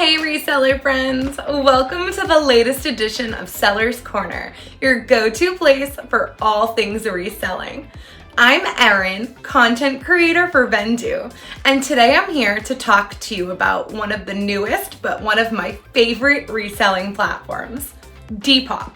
Hey reseller friends, welcome to the latest edition of Seller's Corner, your go-to place for all things reselling. I'm Erynn, content creator for Vendoo, and today I'm here to talk to you about one of the newest but one of my favorite reselling platforms, Depop.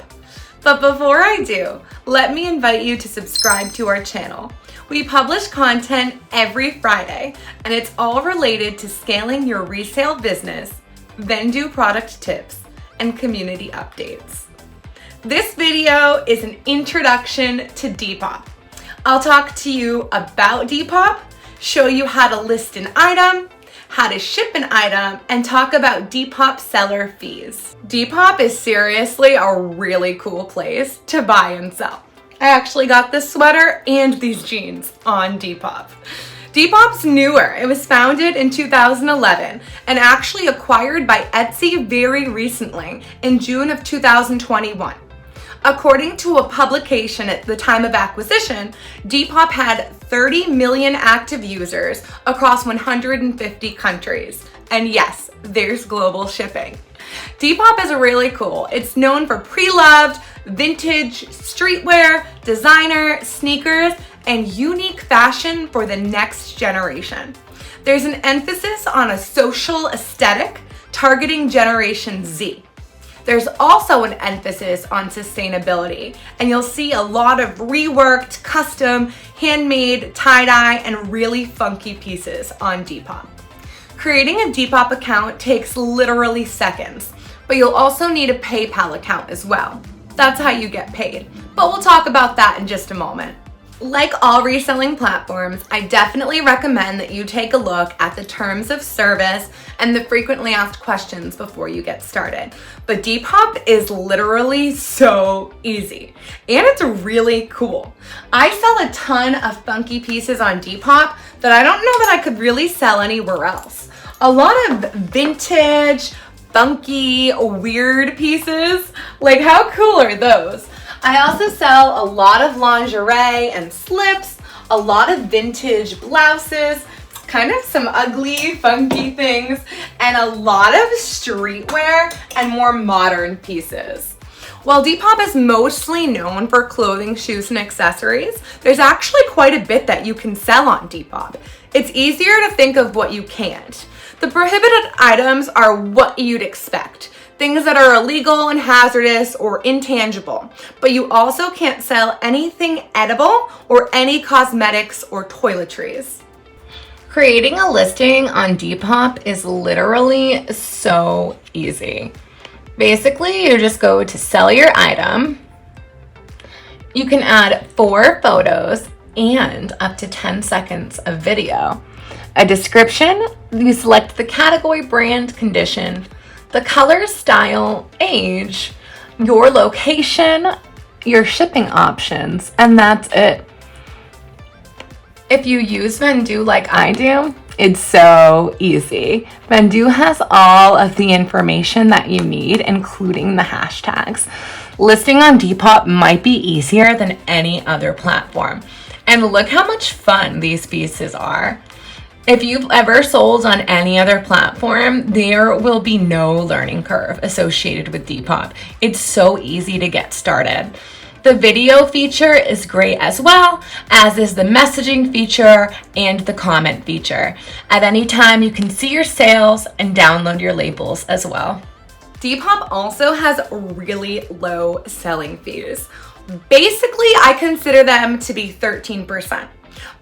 But before I do, let me invite you to subscribe to our channel. We publish content every Friday, and it's all related to scaling your resale business, Vendoo product tips, and community updates. This video is an introduction to Depop. I'll talk to you about Depop, show you how to list an item, how to ship an item, and talk about Depop seller fees. Depop is seriously a really cool place to buy and sell. I actually got this sweater and these jeans on Depop. Depop's newer. It was founded in 2011 and actually acquired by Etsy very recently in June of 2021. According to a publication at the time of acquisition, Depop had 30 million active users across 150 countries. And yes, there's global shipping. Depop is really cool. It's known for pre-loved, vintage, streetwear, designer, sneakers, and unique fashion for the next generation. There's an emphasis on a social aesthetic targeting Generation Z. There's also an emphasis on sustainability, and you'll see a lot of reworked, custom, handmade, tie-dye, and really funky pieces on Depop. Creating a Depop account takes literally seconds, but you'll also need a PayPal account as well. That's how you get paid, but we'll talk about that in just a moment. Like all reselling platforms, I definitely recommend that you take a look at the terms of service and the frequently asked questions before you get started. But Depop is literally so easy, and it's really cool. I sell a ton of funky pieces on Depop that I don't know that I could really sell anywhere else. A lot of vintage, funky, weird pieces. Like, how cool are those? I also sell a lot of lingerie and slips, a lot of vintage blouses, kind of some ugly, funky things, and a lot of streetwear and more modern pieces. While Depop is mostly known for clothing, shoes, and accessories, there's actually quite a bit that you can sell on Depop. It's easier to think of what you can't. The prohibited items are what you'd expect. Things that are illegal and hazardous or intangible, but you also can't sell anything edible or any cosmetics or toiletries. Creating a listing on Depop is literally so easy. Basically, you just go to sell your item. You can add 4 photos and up to 10 seconds of video. A description, you select the category, brand, condition, the color, style, age, your location, your shipping options, and that's it. If you use Vendoo like I do, it's so easy. Vendoo has all of the information that you need, including the hashtags. Listing on Depop might be easier than any other platform. And look how much fun these pieces are. If you've ever sold on any other platform, there will be no learning curve associated with Depop. It's so easy to get started. The video feature is great as well, as is the messaging feature and the comment feature. At any time, you can see your sales and download your labels as well. Depop also has really low selling fees. Basically, I consider them to be 13%.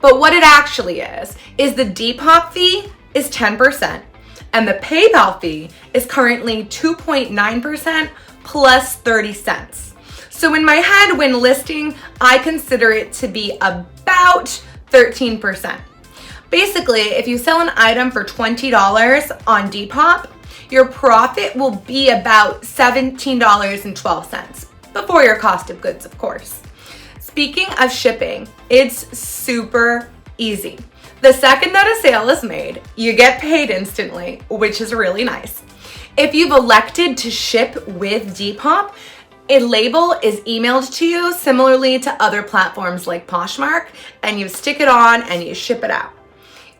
But what it actually is the Depop fee is 10%, and the PayPal fee is currently 2.9% plus 30 cents. So in my head, when listing, I consider it to be about 13%. Basically, if you sell an item for $20 on Depop, your profit will be about $17.12, before your cost of goods, of course. Speaking of shipping, it's super easy. The second that a sale is made, you get paid instantly, which is really nice. If you've elected to ship with Depop, a label is emailed to you similarly to other platforms like Poshmark, and you stick it on and you ship it out.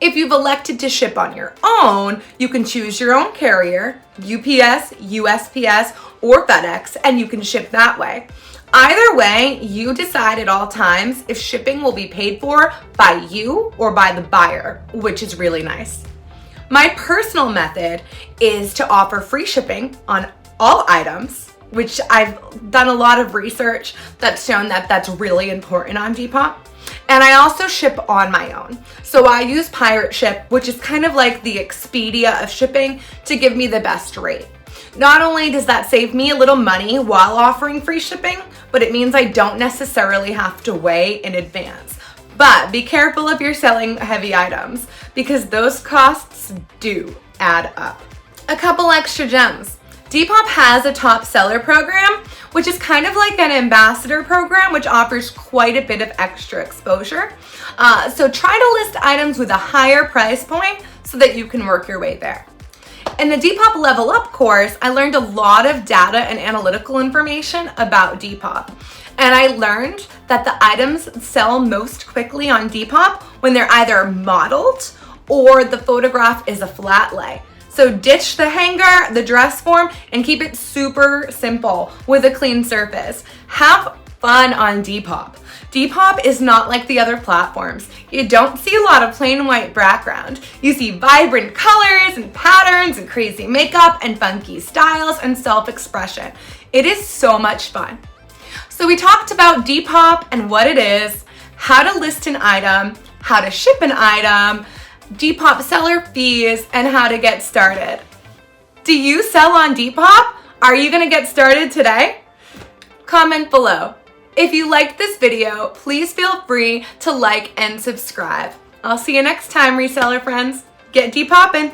If you've elected to ship on your own, you can choose your own carrier, UPS, USPS, or FedEx, and you can ship that way. Either way, you decide at all times if shipping will be paid for by you or by the buyer, which is really nice. My personal method is to offer free shipping on all items, which I've done a lot of research that's shown that that's really important on Depop. And I also ship on my own. So I use Pirate Ship, which is kind of like the Expedia of shipping, to give me the best rate. Not only does that save me a little money while offering free shipping, but it means I don't necessarily have to weigh in advance. But be careful if you're selling heavy items, because those costs do add up. A couple extra gems. Depop has a top seller program, which is kind of like an ambassador program, which offers quite a bit of extra exposure. So try to list items with a higher price point so that you can work your way there. In the Depop Level Up course, I learned a lot of data and analytical information about Depop. And I learned that the items sell most quickly on Depop when they're either modeled or the photograph is a flat lay. So ditch the hanger, the dress form, and keep it super simple with a clean surface. Have fun on Depop. Depop is not like the other platforms. You don't see a lot of plain white background. You see vibrant colors and patterns and crazy makeup and funky styles and self-expression. It is so much fun. So we talked about Depop and what it is, how to list an item, how to ship an item, Depop seller fees, and how to get started. Do you sell on Depop? Are you gonna get started today? Comment below. If you liked this video, please feel free to like and subscribe. I'll see you next time, reseller friends. Get Depoppin'.